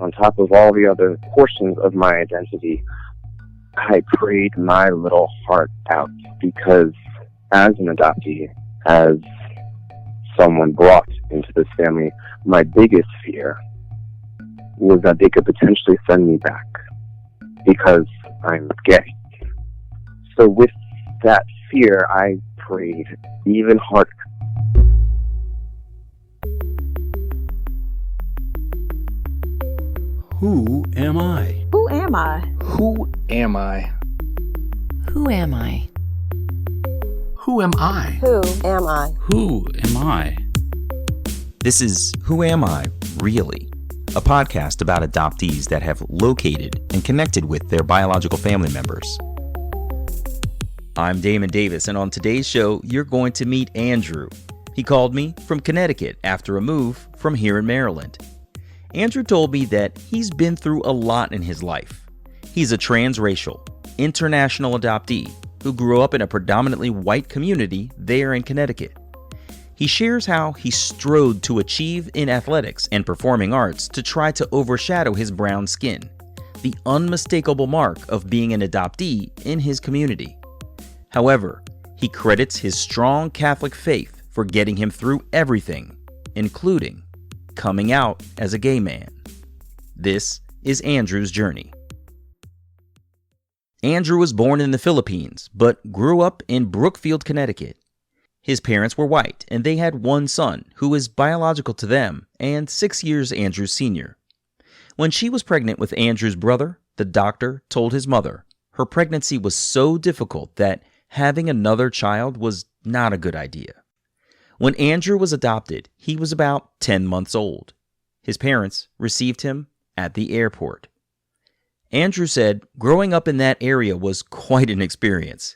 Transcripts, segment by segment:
on top of all the other portions of my identity, I prayed my little heart out, because as an adoptee, as someone brought into this family, my biggest fear was that they could potentially send me back because I'm gay. So with that fear, I prayed even harder. Who am I? Who am I? Who am I? Who am I? Who am I? Who am I? Who am I? This is Who Am I, Really? A podcast about adoptees that have located and connected with their biological family members. I'm Damon Davis, and on today's show, you're going to meet Andrew. He called me from Connecticut after a move from here in Maryland. Andrew told me that he's been through a lot in his life. He's a transracial, international adoptee who grew up in a predominantly white community there in Connecticut. He shares how he strode to achieve in athletics and performing arts to try to overshadow his brown skin, the unmistakable mark of being an adoptee in his community. However, he credits his strong Catholic faith for getting him through everything, including coming out as a gay man. This is Andrew's journey. Andrew was born in the Philippines, but grew up in Brookfield, Connecticut. His parents were white, and they had one son who is biological to them and 6 years Andrew's senior. When she was pregnant with Andrew's brother, the doctor told his mother her pregnancy was so difficult that having another child was not a good idea. When Andrew was adopted, he was about 10 months old. His parents received him at the airport. Andrew said growing up in that area was quite an experience.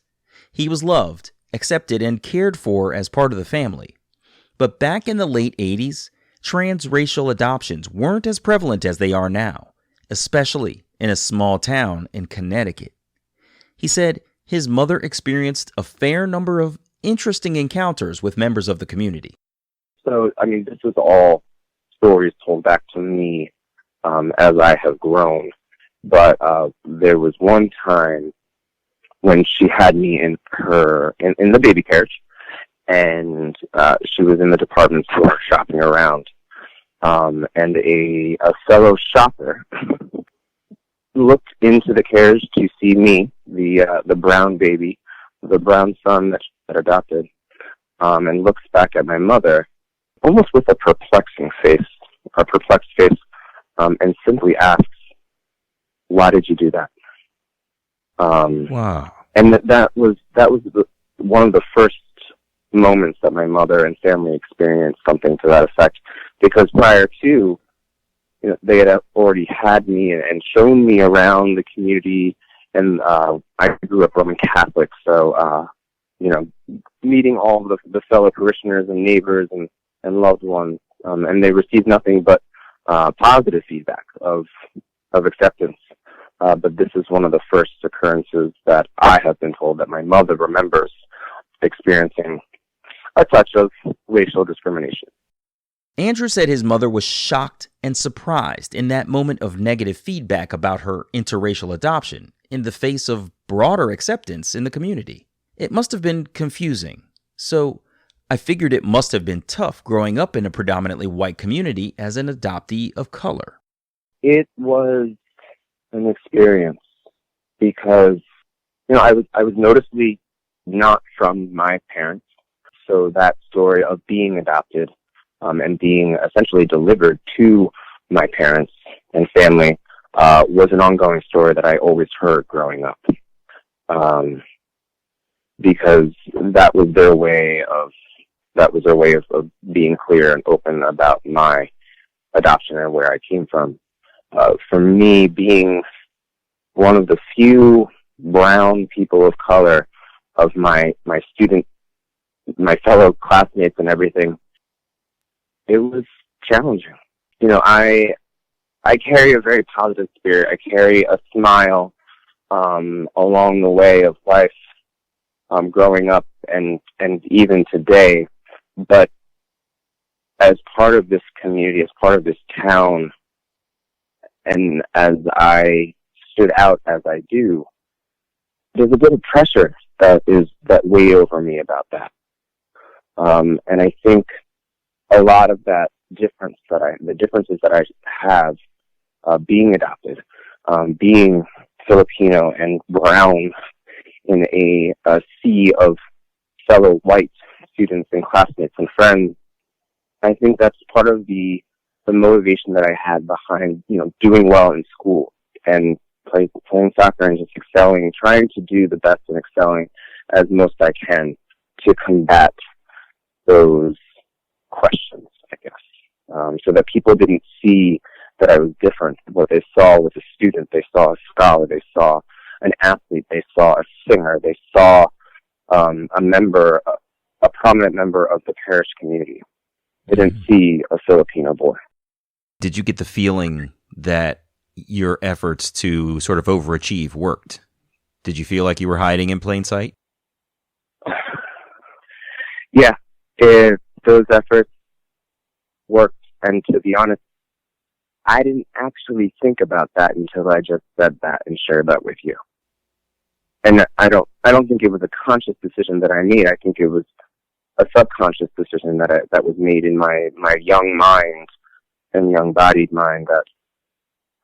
He was loved, accepted, and cared for as part of the family. But back in the late 80s, transracial adoptions weren't as prevalent as they are now, especially in a small town in Connecticut. He said his mother experienced a fair number of interesting encounters with members of the community. So, this is all stories told back to me as I have grown. But there was one time when she had me in the baby carriage, and she was in the department store shopping around, and a fellow shopper looked into the carriage to see me, the brown baby, the brown son that she had adopted, and looks back at my mother, almost with a perplexed face, and simply asks, "Why did you do that?" Wow. And that was one of the first moments that my mother and family experienced something to that effect, because prior to, they had already had me and shown me around the community, and I grew up Roman Catholic, so meeting all the fellow parishioners and neighbors and loved ones, and they received nothing but positive feedback of acceptance. But this is one of the first occurrences that I have been told that my mother remembers experiencing a touch of racial discrimination. Andrew said his mother was shocked and surprised in that moment of negative feedback about her interracial adoption in the face of broader acceptance in the community. It must have been confusing. So I figured it must have been tough growing up in a predominantly white community as an adoptee of color. It was an experience because, I was noticeably not from my parents. So that story of being adopted and being essentially delivered to my parents and family was an ongoing story that I always heard growing up. Because that was their way of being clear and open about my adoption and where I came from. For me, being one of the few brown people of color of my fellow classmates and everything, it was challenging. I carry a very positive spirit. I carry a smile along the way of life, growing up and even today. But as part of this community, as part of this town, And as I stood out as I do, there's a bit of pressure that weigh over me about that. And I think a lot of that the differences that I have, being adopted, being Filipino and brown in a sea of fellow white students and classmates and friends, I think that's part of the motivation that I had behind, doing well in school and playing soccer and just excelling, trying to do the best and excelling as most I can to combat those questions, I guess, so that people didn't see that I was different. What they saw was a student, they saw a scholar, they saw an athlete, they saw a singer, they saw a prominent member of the parish community. They didn't see a Filipino boy. Did you get the feeling that your efforts to sort of overachieve worked? Did you feel like you were hiding in plain sight? Yeah, those efforts worked, and to be honest, I didn't actually think about that until I just said that and shared that with you. And I don't think it was a conscious decision that I made. I think it was a subconscious decision that was made in my young mind and young-bodied mind, that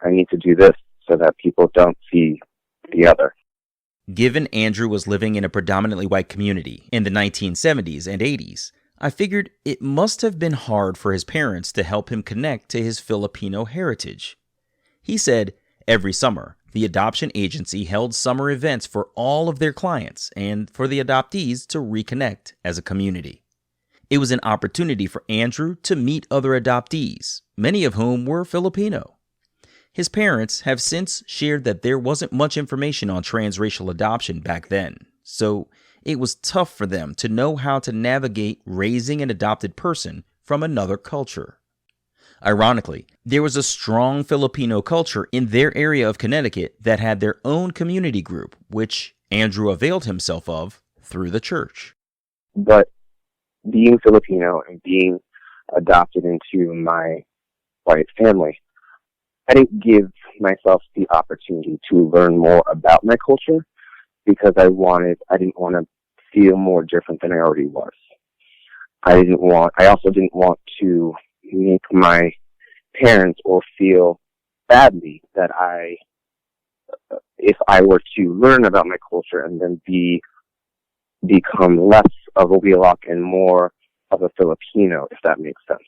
I need to do this so that people don't see the other. Given Andrew was living in a predominantly white community in the 1970s and 80s, I figured it must have been hard for his parents to help him connect to his Filipino heritage. He said every summer, the adoption agency held summer events for all of their clients and for the adoptees to reconnect as a community. It was an opportunity for Andrew to meet other adoptees, many of whom were Filipino. His parents have since shared that there wasn't much information on transracial adoption back then, so it was tough for them to know how to navigate raising an adopted person from another culture. Ironically, there was a strong Filipino culture in their area of Connecticut that had their own community group, which Andrew availed himself of through the church. But being Filipino and being adopted into my white family, I didn't give myself the opportunity to learn more about my culture because I didn't want to feel more different than I already was. I also didn't want to make my parents or feel badly that if I were to learn about my culture and then become less of a Wheelock and more of a Filipino, if that makes sense.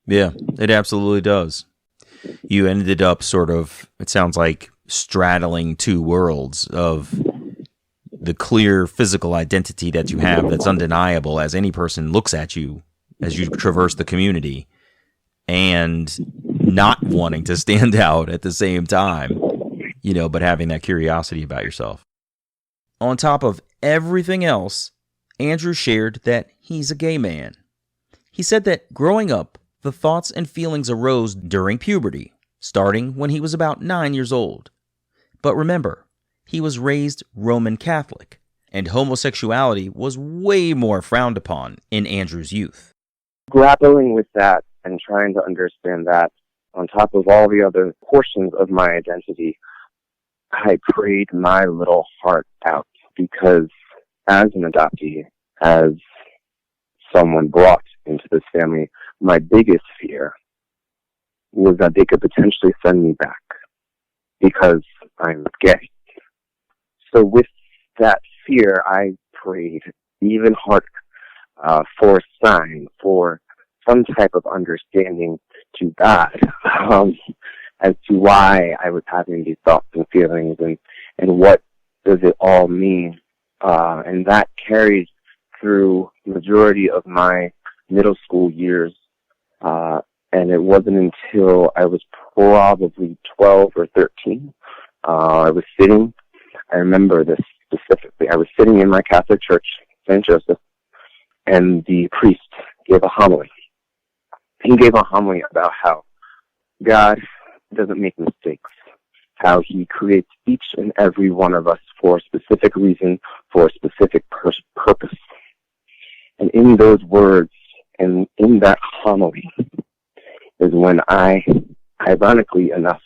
Yeah, it absolutely does. You ended up sort of, it sounds like, straddling two worlds of the clear physical identity that you have that's undeniable as any person looks at you as you traverse the community, and not wanting to stand out at the same time, but having that curiosity about yourself. On top of everything else, Andrew shared that he's a gay man. He said that growing up, the thoughts and feelings arose during puberty, starting when he was about 9 years old. But remember, he was raised Roman Catholic, and homosexuality was way more frowned upon in Andrew's youth. Grappling with that and trying to understand that, on top of all the other portions of my identity, I prayed my little heart out, because as an adoptee, as someone brought into this family, my biggest fear was that they could potentially send me back because I'm gay. So with that fear, I prayed even harder for a sign, for some type of understanding to God as to why I was having these thoughts and feelings, and what does it all mean. And that carried through the majority of my middle school years. And it wasn't until I was probably 12 or 13. I remember this specifically. I was sitting in my Catholic church, St. Joseph, and the priest gave a homily. He gave a homily about how God doesn't make mistakes, how he creates each and every one of us for a specific reason, for a specific purpose. And in those words, and in that homily, is when I ironically enough,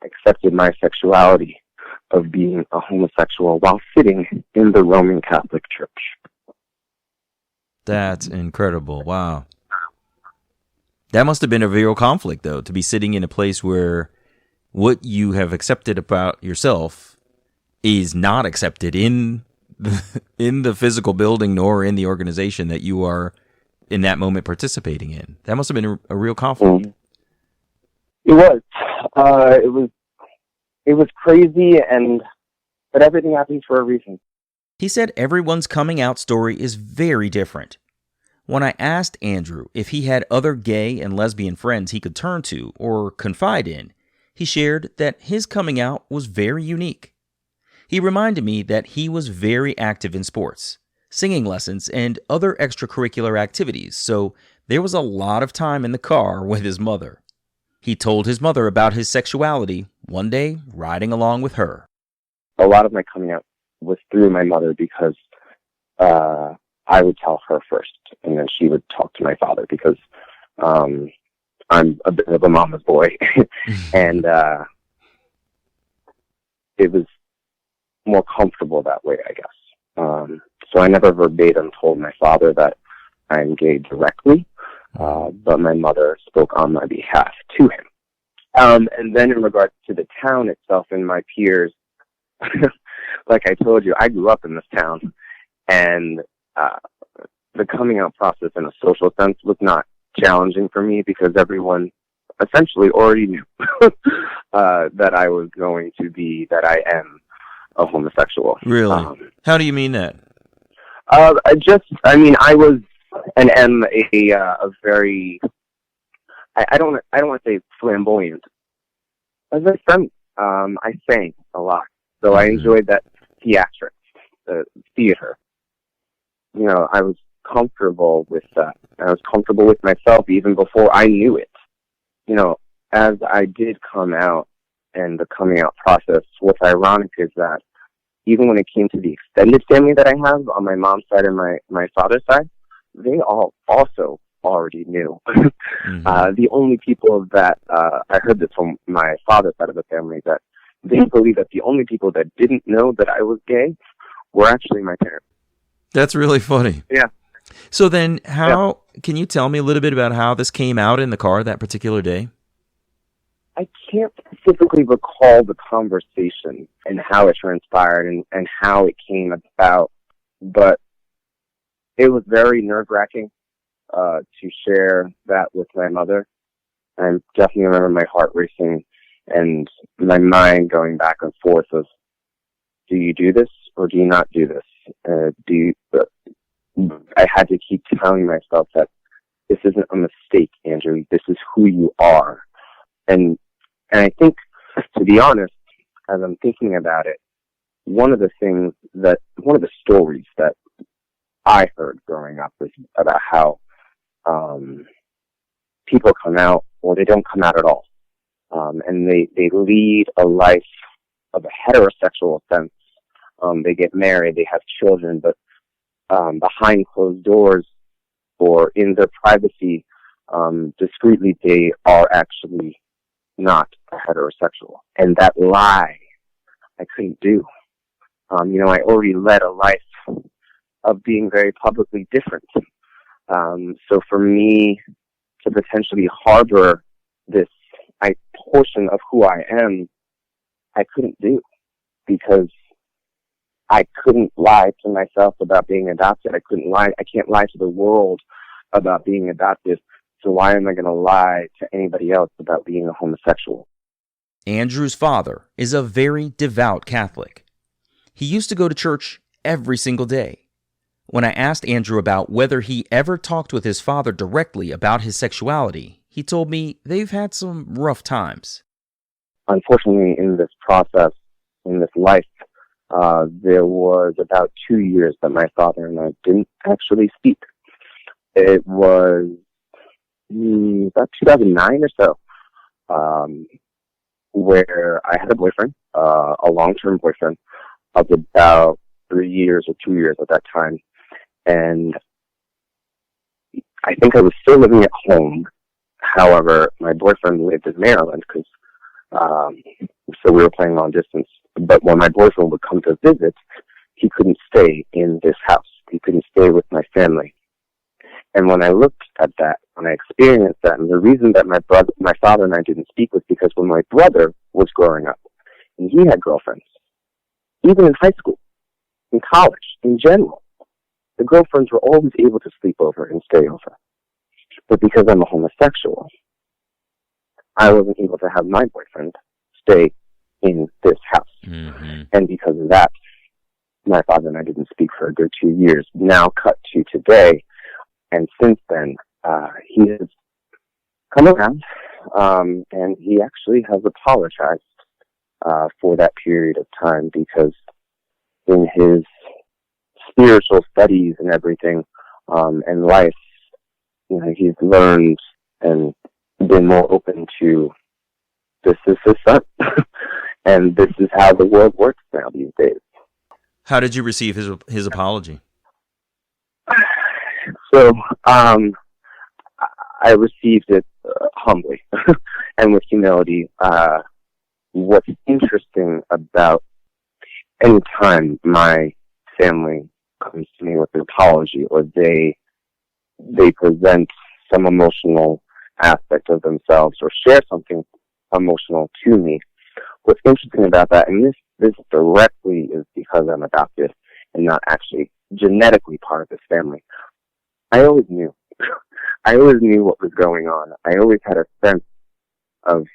accepted my sexuality of being a homosexual while sitting in the Roman Catholic Church. That's incredible. Wow. That must have been a real conflict, though, to be sitting in a place where what you have accepted about yourself is not accepted in the physical building nor in the organization that you are in that moment participating in. That must have been a real conflict. It was. It was crazy, but everything happens for a reason. He said everyone's coming out story is very different. When I asked Andrew if he had other gay and lesbian friends he could turn to or confide in, he shared that his coming out was very unique. He reminded me that he was very active in sports, singing lessons, and other extracurricular activities, so there was a lot of time in the car with his mother. He told his mother about his sexuality one day riding along with her. A lot of my coming out was through my mother because I would tell her first, and then she would talk to my father because I'm a bit of a mama's boy, and it was more comfortable that way, I guess. So I never verbatim told my father that I'm gay directly, but my mother spoke on my behalf to him. And then in regards to the town itself and my peers, like I told you, I grew up in this town, and the coming out process in a social sense was not challenging for me because everyone essentially already knew that I was going to be, that I am a homosexual. Really? How do you mean that? I was and am a very, I don't want to say flamboyant. I was very friendly. I sang a lot, so I enjoyed that theatrics, the theater. You know, I was comfortable with that. I was comfortable with myself even before I knew it. You know, as I did come out and the coming out process, what's ironic is that even when it came to the extended family that I have on my mom's side and my father's side, they all also already knew. The only people that, I heard this from my father's side of the family, that they believe that the only people that didn't know that I was gay were actually my parents. That's really funny. Yeah. So then can you tell me a little bit about how this came out in the car that particular day? I can't specifically recall the conversation and how it transpired and how it came about, but it was very nerve-wracking to share that with my mother. I definitely remember my heart racing and my mind going back and forth of, do you do this or do you not do this? I had to keep telling myself that this isn't a mistake, Andrew. This is who you are. And I think, to be honest, as I'm thinking about it, one of the stories that I heard growing up was about how people come out or they don't come out at all. And they lead a life of a heterosexual sense. They get married, they have children, but behind closed doors or in their privacy, discreetly, they are actually not a heterosexual. And that lie I couldn't do. I already led a life of being very publicly different. So for me to potentially harbor this portion of who I am, I couldn't do, because I couldn't lie to myself about being adopted. I can't lie to the world about being adopted. So why am I going to lie to anybody else about being a homosexual? Andrew's father is a very devout Catholic. He used to go to church every single day. When I asked Andrew about whether he ever talked with his father directly about his sexuality, he told me they've had some rough times. Unfortunately, in this process, in this life, there was about 2 years that my father and I didn't actually speak. It was about 2009 or so, where I had a boyfriend, a long-term boyfriend of about 3 years or 2 years at that time. And I think I was still living at home However, my boyfriend lived in Maryland so we were playing long distance. But when my boyfriend would come to visit, he couldn't stay in this house. He couldn't stay with my family. And when I looked at that, when I experienced that, and the reason that my father and I didn't speak was because when my brother was growing up, and he had girlfriends, even in high school, in college, in general, the girlfriends were always able to sleep over and stay over. But because I'm a homosexual, I wasn't able to have my boyfriend stay in this house. Mm-hmm. And because of that, my father and I didn't speak for a good 2 years. Now cut to today, and since then, he has come around, and he actually has apologized for that period of time, because in his spiritual studies and everything, and life, he's learned and been more open to, this is his son, and this is how the world works now these days. How did you receive his apology? So, I received it humbly and with humility. What's interesting about any time my family comes to me with an apology, or they present some emotional aspect of themselves or share something emotional to me, what's interesting about that, and this directly is because I'm adopted and not actually genetically part of this family, I always knew. I always knew what was going on. I always had a sense of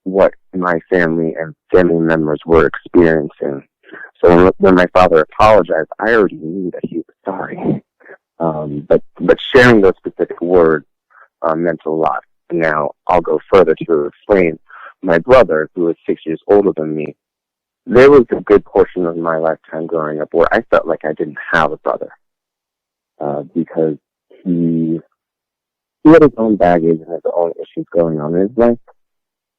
what my family and family members were experiencing. So when my father apologized, I already knew that he was sorry. But sharing those specific words meant a lot. Now, I'll go further to explain. My brother, who is 6 years older than me, there was a good portion of my lifetime growing up where I felt like I didn't have a brother, because he had his own baggage and his own issues going on in his life,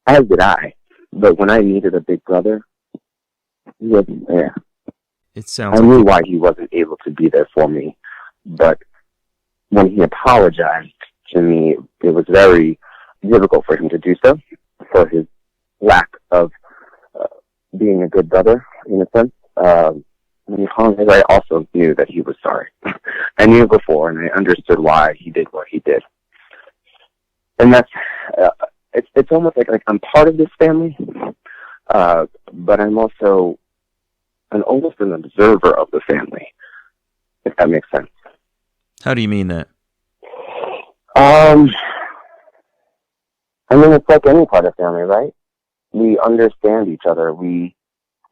as did I. But when I needed a big brother, he wasn't there. I knew why he wasn't able to be there for me, but when he apologized to me, it was very difficult for him to do so, for his lack of being a good brother, in a sense. When he apologized, I also knew that he was sorry. I knew before, and I understood why he did what he did. And that's, it's almost like I'm part of this family, but I'm also almost an observer of the family, if that makes sense. How do you mean that? It's like any part of family, right? We understand each other. We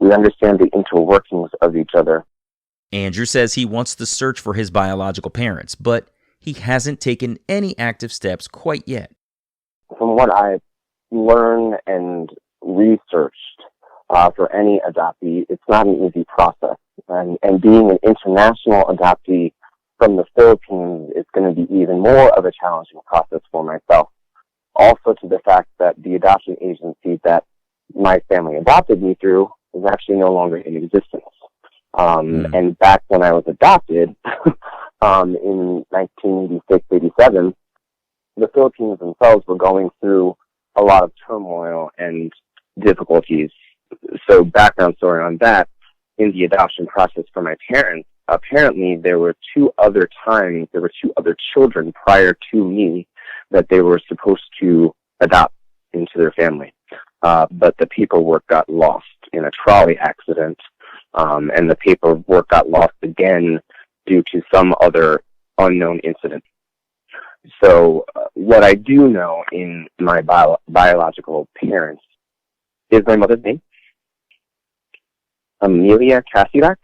understand the interworkings of each other. Andrew says he wants to search for his biological parents, but he hasn't taken any active steps quite yet. From what I've learned and researched, for any adoptee, it's not an easy process. And being an international adoptee from the Philippines, it's going to be even more of a challenging process for myself. Also to the fact that the adoption agency that my family adopted me through is actually no longer in existence. And back when I was adopted, in 1986, 87, the Philippines themselves were going through a lot of turmoil and difficulties. So background story on that, in the adoption process for my parents, apparently there were two other children prior to me that they were supposed to adopt into their family. But the paperwork got lost in a trolley accident, and the paperwork got lost again due to some other unknown incident. So what I do know in my biological parents is my mother's name, Amelia Casirak,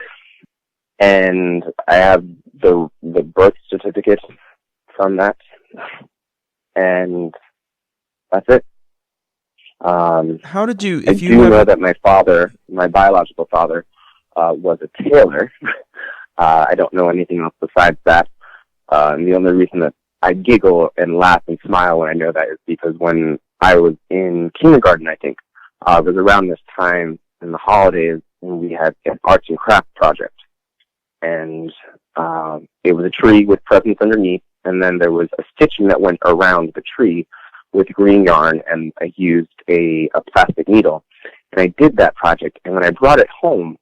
and I have the birth certificate from that, and that's it. How did you? I do know that my father, my biological father, was a tailor. I don't know anything else besides that. And the only reason that I giggle and laugh and smile when I know that is because when I was in kindergarten, I think, it was around this time in the holidays when we had an arts and crafts project. And it was a tree with presents underneath, and then there was a stitching that went around the tree with green yarn, and I used a plastic needle. And I did that project, and when I brought it home,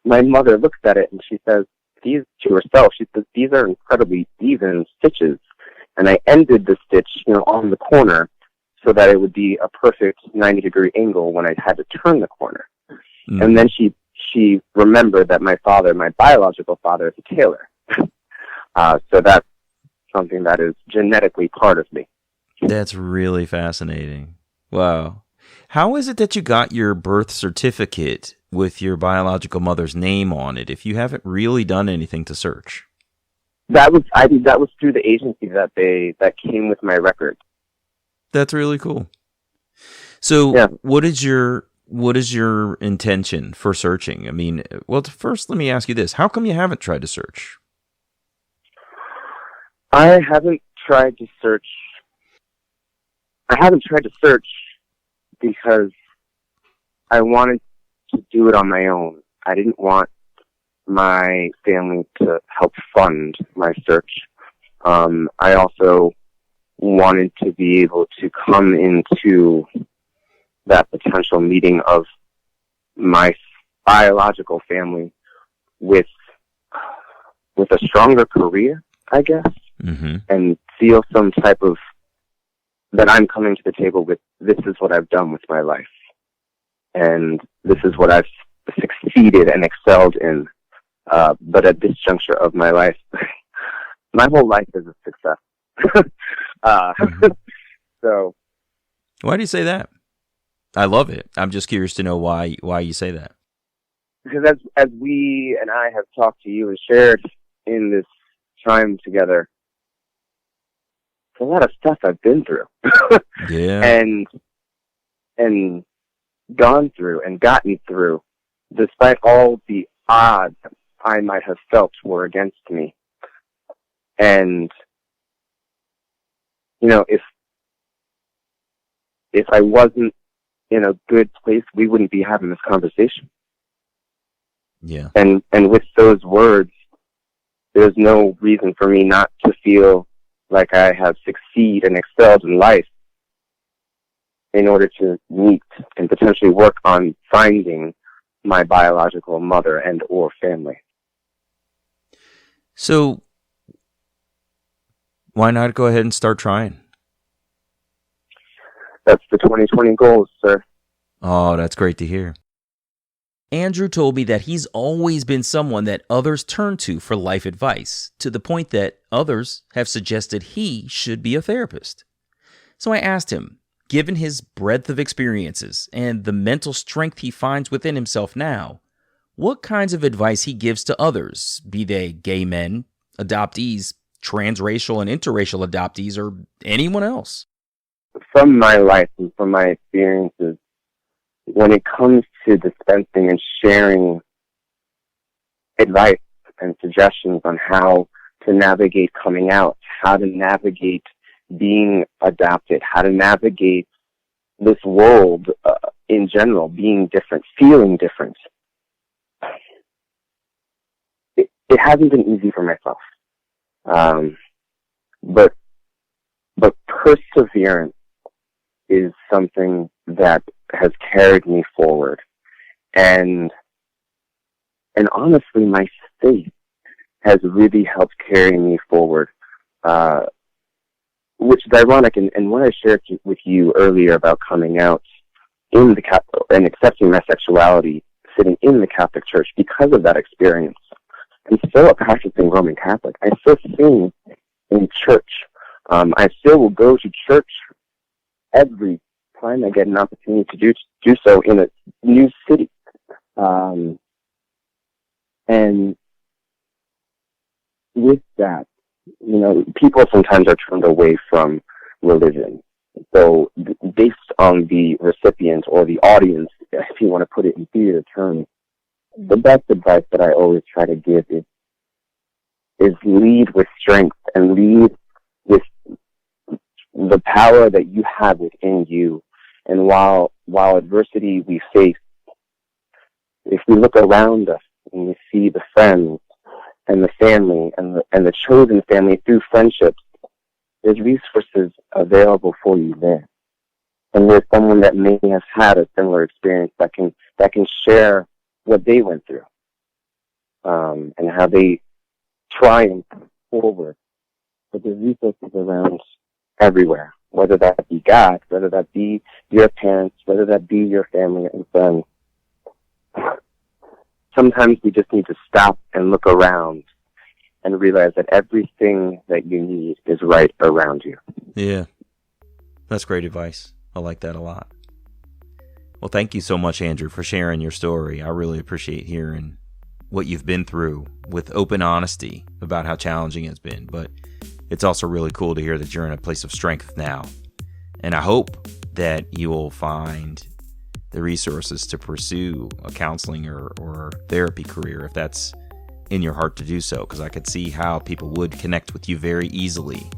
my mother looks at it and she says, to herself, she says, these are incredibly even stitches. And I ended the stitch, on the corner so that it would be a perfect 90-degree angle when I had to turn the corner. Mm. And then she remembered that my father, my biological father, is a tailor. So that's something that is genetically part of me. That's really fascinating. Wow. How is it that you got your birth certificate with your biological mother's name on it if you haven't really done anything to search? That was through the agency that came with my record. That's really cool. So yeah. What is your intention for searching? I mean, well, first let me ask you this. How come you haven't tried to search? I haven't tried to search because I wanted to do it on my own. I didn't want my family to help fund my search. I also wanted to be able to come into that potential meeting of my biological family with a stronger career, I guess, mm-hmm. and feel some type of that I'm coming to the table with, this is what I've done with my life, and this is what I've succeeded and excelled in. But at this juncture of my life, my whole life is a success. Mm-hmm. So, why do you say that? I love it. I'm just curious to know why you say that. Because as we and I have talked to you and shared in this time together, it's a lot of stuff I've been through. Yeah. And gone through and gotten through, despite all the odds I might have felt were against me. And, if I wasn't in a good place, we wouldn't be having this conversation. Yeah. And with those words, there's no reason for me not to feel like I have succeeded and excelled in life in order to meet and potentially work on finding my biological mother and or family. So why not go ahead and start trying? That's the 2020 goals, sir. Oh, that's great to hear. Andrew told me that he's always been someone that others turn to for life advice, to the point that others have suggested he should be a therapist. So I asked him, given his breadth of experiences and the mental strength he finds within himself now, what kinds of advice he gives to others, be they gay men, adoptees, transracial and interracial adoptees, or anyone else. From my life and from my experiences, when it comes to dispensing and sharing advice and suggestions on how to navigate coming out, how to navigate being adopted, how to navigate this world in general, being different, feeling different, it hasn't been easy for myself. But perseverance is something that has carried me forward. And honestly, my faith has really helped carry me forward, which is ironic. And what I shared with you earlier about coming out in the Catholic and accepting my sexuality, sitting in the Catholic Church because of that experience. I'm still a practicing Roman Catholic. I still sing in church. I still will go to church every time I get an opportunity to do so in a new city. And with that, people sometimes are turned away from religion. So based on the recipient or the audience, if you want to put it in theater terms, the best advice that I always try to give is lead with strength and lead with the power that you have within you. And while adversity we face, if we look around us and we see the friends and the family and the chosen family through friendships there's resources available for you there. And there's someone that may have had a similar experience that can share what they went through, and how they try and move forward. But there's resources around everywhere, whether that be God, whether that be your parents, whether that be your family and friends. Sometimes we just need to stop and look around and realize that everything that you need is right around you. Yeah, that's great advice. I like that a lot. Well, thank you so much, Andrew, for sharing your story. I really appreciate hearing what you've been through with open honesty about how challenging it's been. But it's also really cool to hear that you're in a place of strength now. And I hope that you will find the resources to pursue a counseling or therapy career if that's in your heart to do so, because I could see how people would connect with you very easily,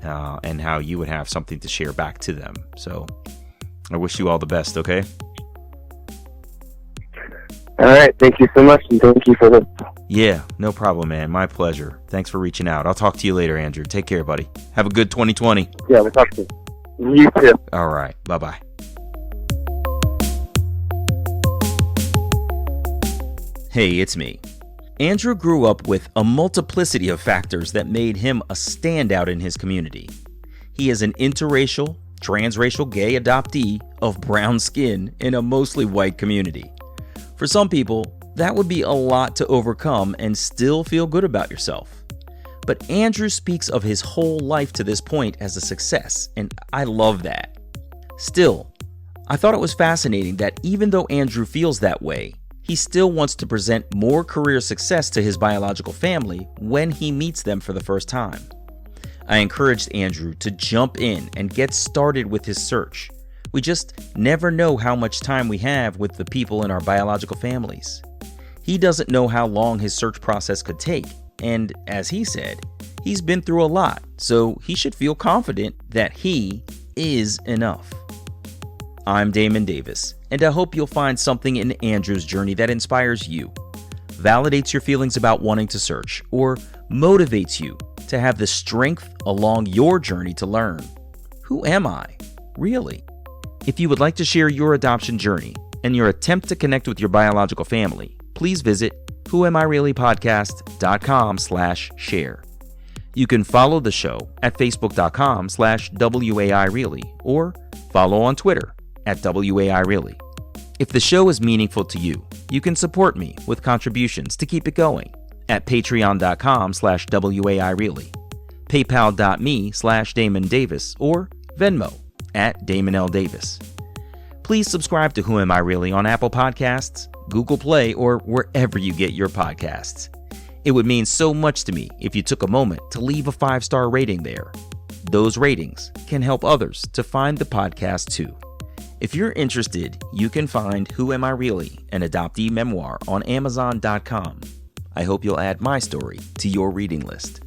and how you would have something to share back to them. So I wish you all the best, okay? All right. Thank you so much, and thank you for this. Yeah, no problem, man. My pleasure. Thanks for reaching out. I'll talk to you later, Andrew. Take care, buddy. Have a good 2020. Yeah, we'll talk to you. You too. All right. Bye-bye. Hey, it's me. Andrew grew up with a multiplicity of factors that made him a standout in his community. He is an interracial, transracial gay adoptee of brown skin in a mostly white community. For some people, that would be a lot to overcome and still feel good about yourself. But Andrew speaks of his whole life to this point as a success, and I love that. Still, I thought it was fascinating that even though Andrew feels that way, he still wants to present more career success to his biological family when he meets them for the first time. I encouraged Andrew to jump in and get started with his search. We just never know how much time we have with the people in our biological families. He doesn't know how long his search process could take, and as he said, he's been through a lot, so he should feel confident that he is enough. I'm Damon Davis, and I hope you'll find something in Andrew's journey that inspires you, validates your feelings about wanting to search, or motivates you to have the strength along your journey to learn. Who am I, really? If you would like to share your adoption journey and your attempt to connect with your biological family, please visit whoamireallypodcast.com/share. You can follow the show at facebook.com/WAIReally or follow on Twitter at WAIReally. If the show is meaningful to you, you can support me with contributions to keep it going at patreon.com/WAIReally, paypal.me/Damon Davis, or Venmo at Damon L. Davis. Please subscribe to Who Am I Really on Apple Podcasts, Google Play, or wherever you get your podcasts. It would mean so much to me if you took a moment to leave a 5-star rating there. Those ratings can help others to find the podcast too. If you're interested, you can find Who Am I Really, an adoptee memoir on Amazon.com. I hope you'll add my story to your reading list.